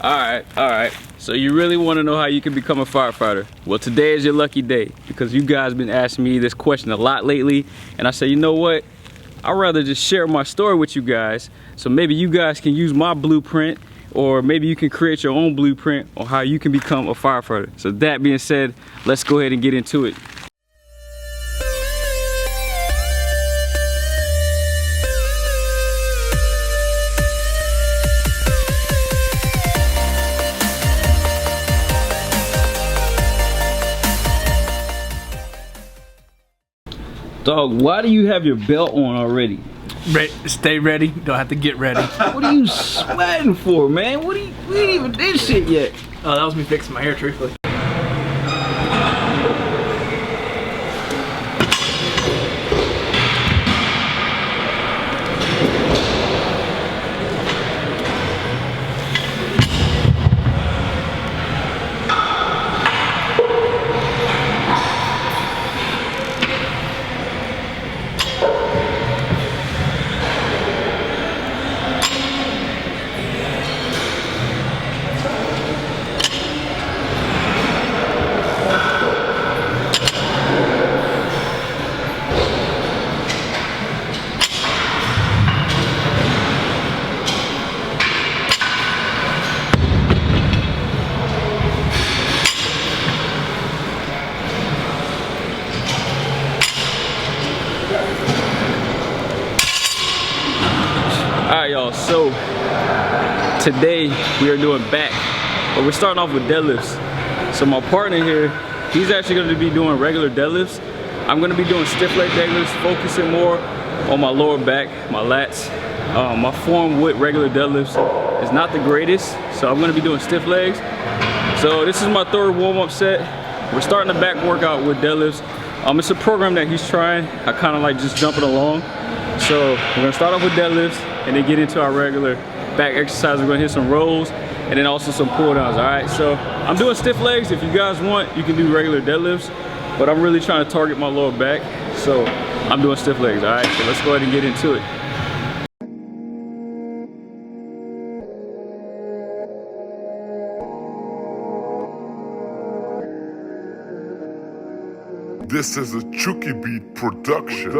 Alright. So you really want to know how you can become a firefighter? Well, today is your lucky day because you guys been asking me this question a lot lately, and I said, you know what? I'd rather just share my story with you guys, so maybe you guys can use my blueprint, or maybe you can create your own blueprint on how you can become a firefighter. So that being said, let's go ahead and get into it. Dog, why do you have your belt on already? Stay ready, don't have to get ready. What are you sweating for, man? We ain't even did shit yet. Oh, that was me fixing my hair, truthfully. Alright y'all, so today we are doing back, but we're starting off with deadlifts. So my partner here, he's actually going to be doing regular deadlifts. I'm going to be doing stiff leg deadlifts, focusing more on my lower back, my lats. My form with regular deadlifts is not the greatest, so I'm going to be doing stiff legs. So this is my third warm-up set. We're starting the back workout with deadlifts. It's a program that he's trying. I kind of like just jumping along. So we're gonna start off with deadlifts and then get into our regular back exercise. We're gonna hit some rolls and then also some pull downs, all right? So I'm doing stiff legs. If you guys want, you can do regular deadlifts, but I'm really trying to target my lower back. So I'm doing stiff legs, all right? So let's go ahead and get into it. This is a Chucky Beat production.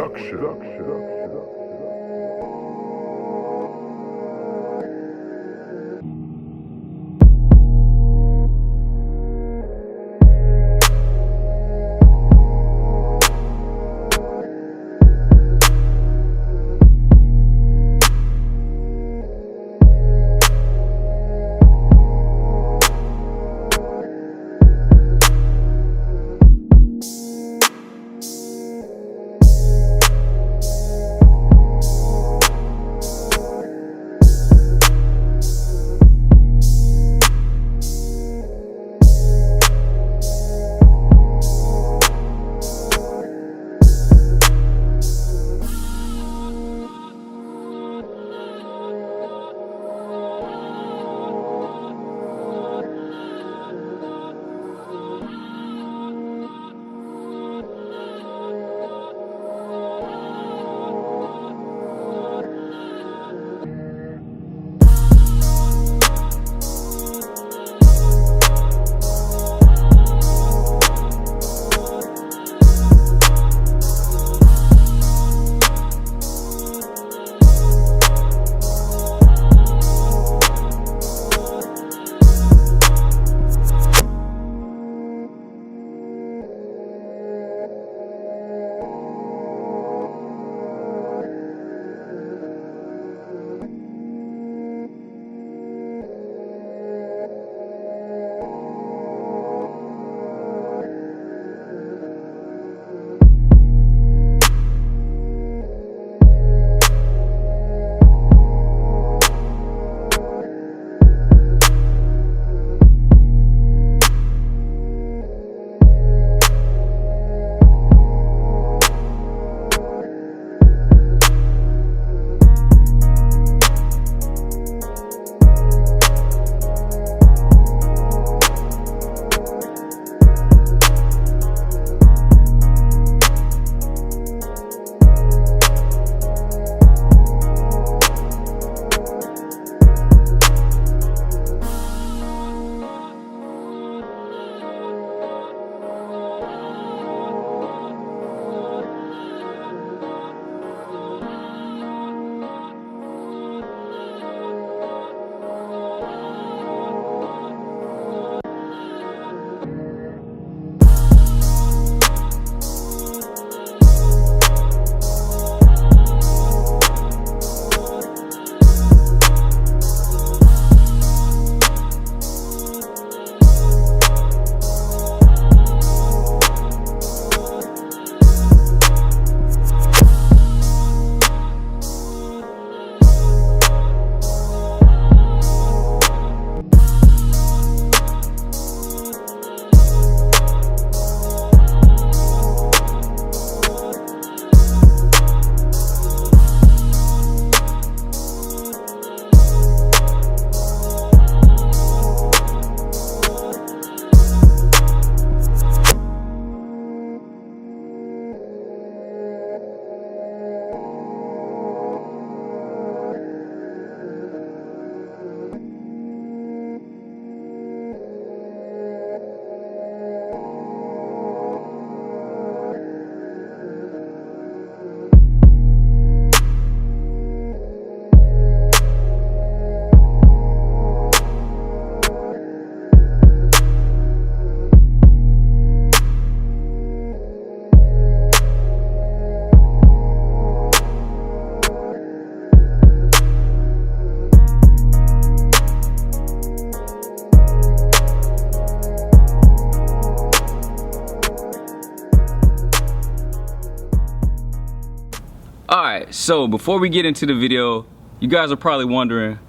Alright, so before we get into the video, you guys are probably wondering,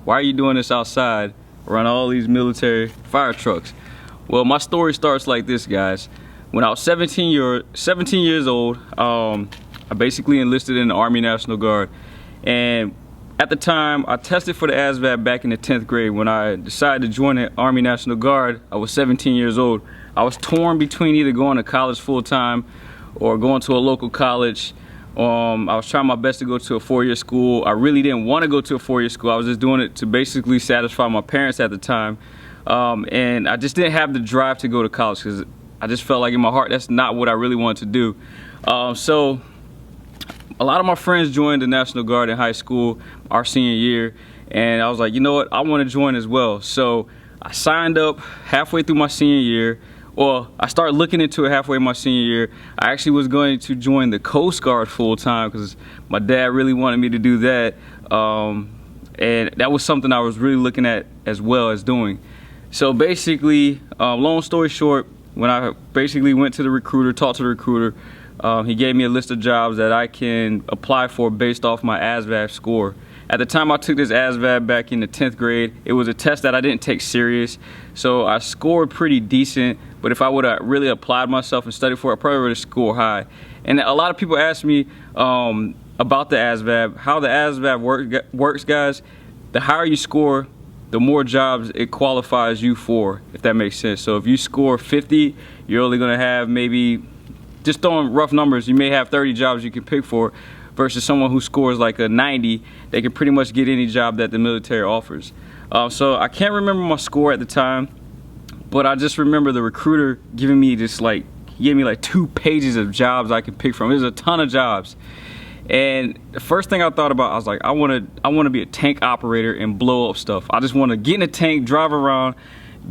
why are you doing this outside around all these military fire trucks? Well, my story starts like this, guys. When I was 17 years old, I basically enlisted in the Army National Guard. And at the time, I tested for the ASVAB back in the 10th grade. When I decided to join the Army National Guard, I was 17 years old. I was torn between either going to college full-time or going to a local college. I was trying my best to go to a 4-year school. I really didn't want to go to a 4-year school. I was just doing it to basically satisfy my parents at the time. And I just didn't have the drive to go to college because I just felt like in my heart that's not what I really wanted to do. So a lot of my friends joined the National Guard in high school our senior year, and I was like, you know what, I want to join as well. So I signed up halfway through my senior year. Well, I started looking into it halfway my senior year. I actually was going to join the Coast Guard full time because my dad really wanted me to do that, and that was something I was really looking at as well as doing. So basically, long story short, when I basically went to the recruiter, talked to the recruiter, he gave me a list of jobs that I can apply for based off my ASVAB score. At the time I took this ASVAB back in the 10th grade, it was a test that I didn't take serious, so I scored pretty decent, but if I would have really applied myself and studied for it, I probably would have scored high. And a lot of people ask me about the ASVAB, how the ASVAB works, guys. The higher you score, the more jobs it qualifies you for, if that makes sense. So if you score 50, you're only gonna have maybe, just throwing rough numbers, you may have 30 jobs you can pick for, versus someone who scores like a 90, they can pretty much get any job that the military offers. So I can't remember my score at the time, but I just remember the recruiter giving me this he gave me like 2 pages of jobs I could pick from. There's a ton of jobs. And the first thing I thought about, I was like, I want to be a tank operator and blow up stuff. I just want to get in a tank, drive around,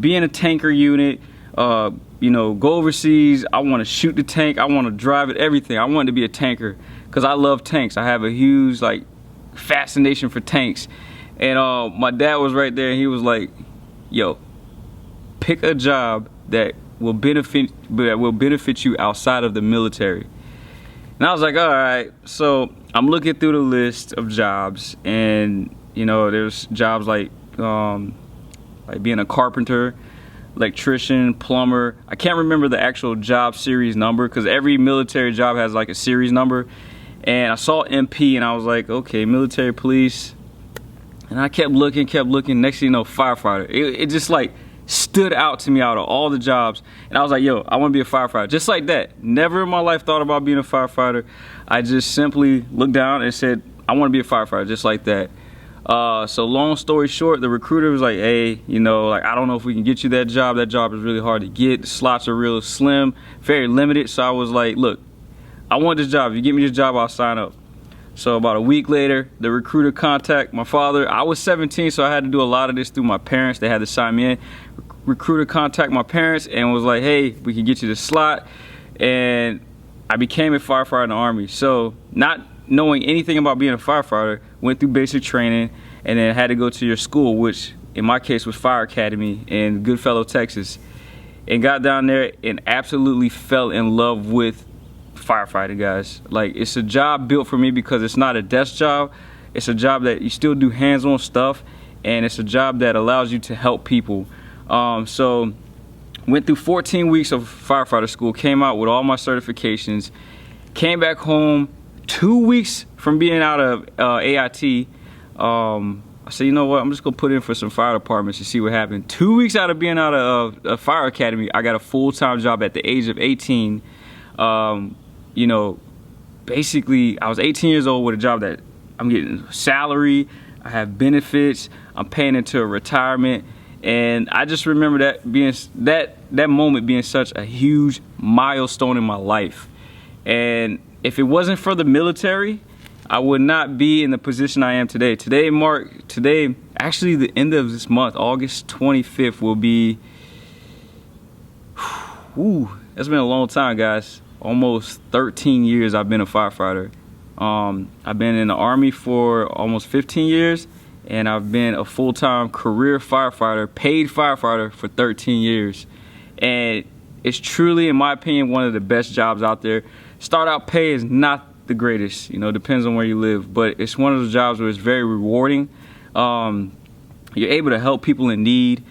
be in a tanker unit, you know, go overseas. I want to shoot the tank. I want to drive it, everything. I wanted to be a tanker because I love tanks. I have a huge fascination for tanks. And my dad was right there and he was like, yo, pick a job that will benefit you outside of the military. And I was like, all right. So I'm looking through the list of jobs, and you know, there's jobs like being a carpenter, electrician, plumber. I can't remember the actual job series number because every military job has like a series number. And I saw MP and I was like, okay, military police. And I kept looking. Next thing you know, firefighter. It just stood out to me out of all the jobs, and I was like, yo, I want to be a firefighter, just like that. Never in my life thought about being a firefighter. I just simply looked down and said, I want to be a firefighter, just like that. So long story short, the recruiter was like, hey, you know, I don't know if we can get you that job. That job is really hard to get. The slots are real slim, very limited. So I was like, look, I want this job. If you give me this job, I'll sign up. So about a week later, the recruiter contacted my father. I was 17, so I had to do a lot of this through my parents. They had to sign me in. Recruiter contacted my parents and was like, hey, we can get you the slot. And I became a firefighter in the Army. So not knowing anything about being a firefighter, went through basic training and then had to go to your school, which in my case was Fire Academy in Goodfellow, Texas. And got down there and absolutely fell in love with firefighting, guys. It's a job built for me because it's not a desk job. It's a job that you still do hands-on stuff, and it's a job that allows you to help people. So went through 14 weeks of firefighter school, came out with all my certifications, came back home 2 weeks from being out of AIT. I said, you know what, I'm just gonna put in for some fire departments and see what happened. 2 weeks out of being out of Fire Academy, I got a full-time job at the age of 18. You know, basically I was 18 years old with a job that I'm getting salary, I have benefits, I'm paying into a retirement, and I just remember that moment being such a huge milestone in my life. And if it wasn't for the military, I would not be in the position I am today. Today, actually the end of this month, August 25th will be, that's been a long time, guys. Almost 13 years I've been a firefighter. I've been in the Army for almost 15 years, and I've been a full-time career firefighter, paid firefighter for 13 years. And it's truly, in my opinion, one of the best jobs out there. Start out pay is not the greatest, you know, depends on where you live, but it's one of those jobs where it's very rewarding. You're able to help people in need,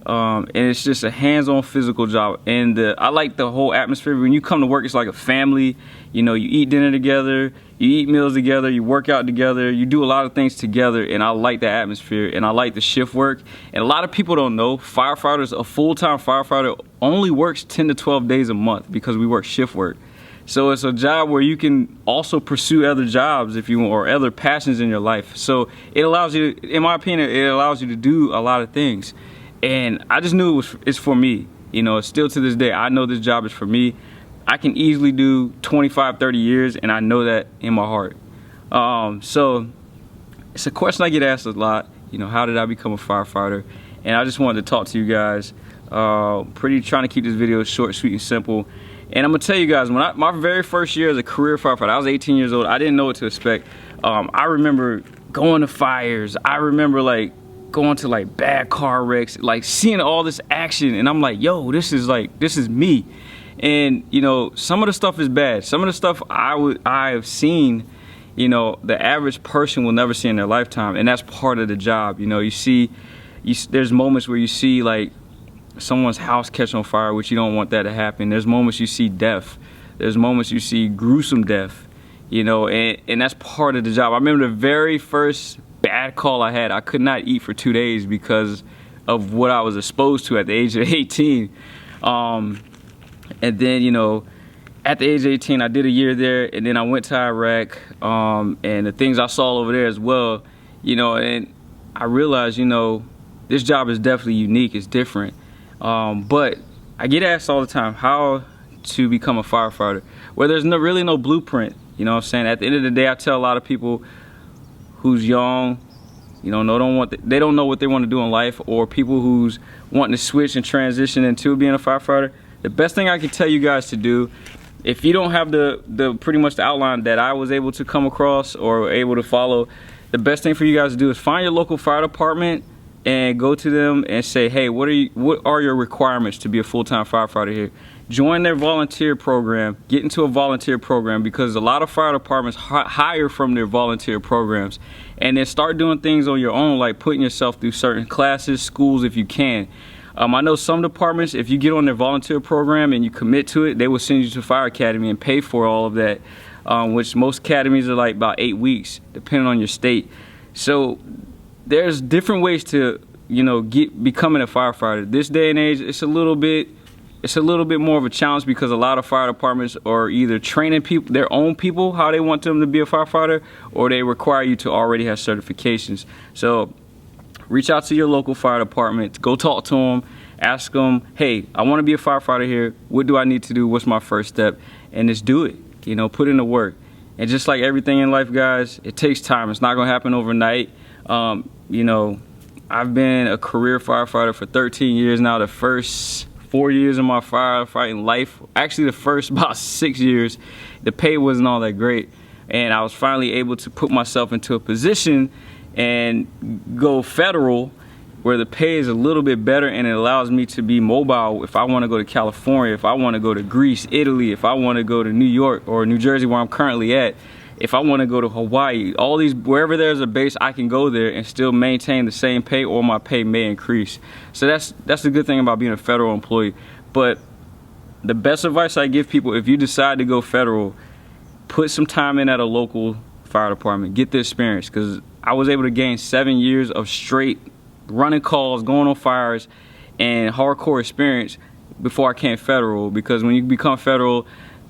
and it's just a hands-on physical job. And I like the whole atmosphere. When you come to work, it's like a family. You know, you eat dinner together, you eat meals together, you work out together, you do a lot of things together, and I like the atmosphere, and I like the shift work. And a lot of people don't know, firefighters, a full-time firefighter only works 10 to 12 days a month because we work shift work. So it's a job where you can also pursue other jobs if you want, or other passions in your life. So it allows you, in my opinion, it allows you to do a lot of things. And I just knew it's for me. You know, still to this day, I know this job is for me. I can easily do 25, 30 years, and I know that in my heart. So it's a question I get asked a lot. You know, how did I become a firefighter? And I just wanted to talk to you guys. Trying to keep this video short, sweet, and simple. And I'm gonna tell you guys, when my very first year as a career firefighter, I was 18 years old. I didn't know what to expect. I remember going to fires. I remember like going to like bad car wrecks, like seeing all this action, and I'm like, yo, this is me. And you know, some of the stuff is bad. Some of the stuff I have seen, you know, the average person will never see in their lifetime, and that's part of the job. You know, there's moments where you see like someone's house catch on fire, which you don't want that to happen. There's moments you see death. There's moments you see gruesome death, you know, and that's part of the job. I remember the very first bad call I had. I could not eat for 2 days because of what I was exposed to at the age of 18. And then, you know, at the age of 18, I did a year there, and then I went to Iraq, and the things I saw over there as well, you know, and I realized, you know, this job is definitely unique. It's different. But I get asked all the time how to become a firefighter, where there's really no blueprint. You know what I'm saying? At the end of the day, I tell a lot of people who's young, you know, they don't know what they want to do in life, or people who's wanting to switch and transition into being a firefighter. The best thing I can tell you guys to do, if you don't have the pretty much the outline that I was able to come across or able to follow, the best thing for you guys to do is find your local fire department and go to them and say, hey, what are your requirements to be a full-time firefighter here? Join their volunteer program, get into a volunteer program, because a lot of fire departments hire from their volunteer programs. And then start doing things on your own, like putting yourself through certain classes, schools if you can. I know some departments, if you get on their volunteer program and you commit to it, they will send you to Fire Academy and pay for all of that, which most academies are like about 8 weeks, depending on your state. So there's different ways to, you know, becoming a firefighter. This day and age, it's a little bit more of a challenge, because a lot of fire departments are either training people, their own people, how they want them to be a firefighter, or they require you to already have certifications. So reach out to your local fire department, go talk to them, ask them, hey, I want to be a firefighter here. What do I need to do? What's my first step? And just do it, you know, put in the work. And just like everything in life, guys, it takes time. It's not going to happen overnight. You know, I've been a career firefighter for 13 years now. The first 4 years of my firefighting life, actually the first about 6 years, the pay wasn't all that great. And I was finally able to put myself into a position and go federal, where the pay is a little bit better, and it allows me to be mobile. If I want to go to California, if I want to go to Greece, Italy, if I want to go to New York or New Jersey, where I'm currently at, if I want to go to Hawaii, all these, wherever there's a base, I can go there and still maintain the same pay, or my pay may increase. So that's the good thing about being a federal employee. But the best advice I give people, if you decide to go federal, put some time in at a local fire department, get the experience, because I was able to gain 7 years of straight running calls, going on fires, and hardcore experience before I came federal. Because when you become federal,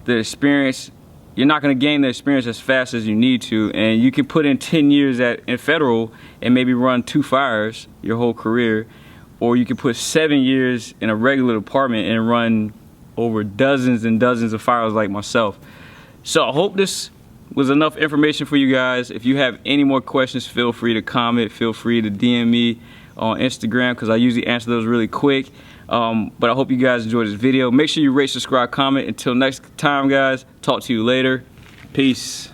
the experience, you're not going to gain the experience as fast as you need to, and you can put in 10 years in federal and maybe run 2 fires your whole career, or you can put 7 years in a regular department and run over dozens and dozens of fires like myself. So I hope this was enough information for you guys. If you have any more questions, feel free to comment, feel free to DM me on Instagram, because I usually answer those really quick. But I hope you guys enjoyed this video. Make sure you rate, subscribe, comment. Until next time, guys, talk to you later. Peace.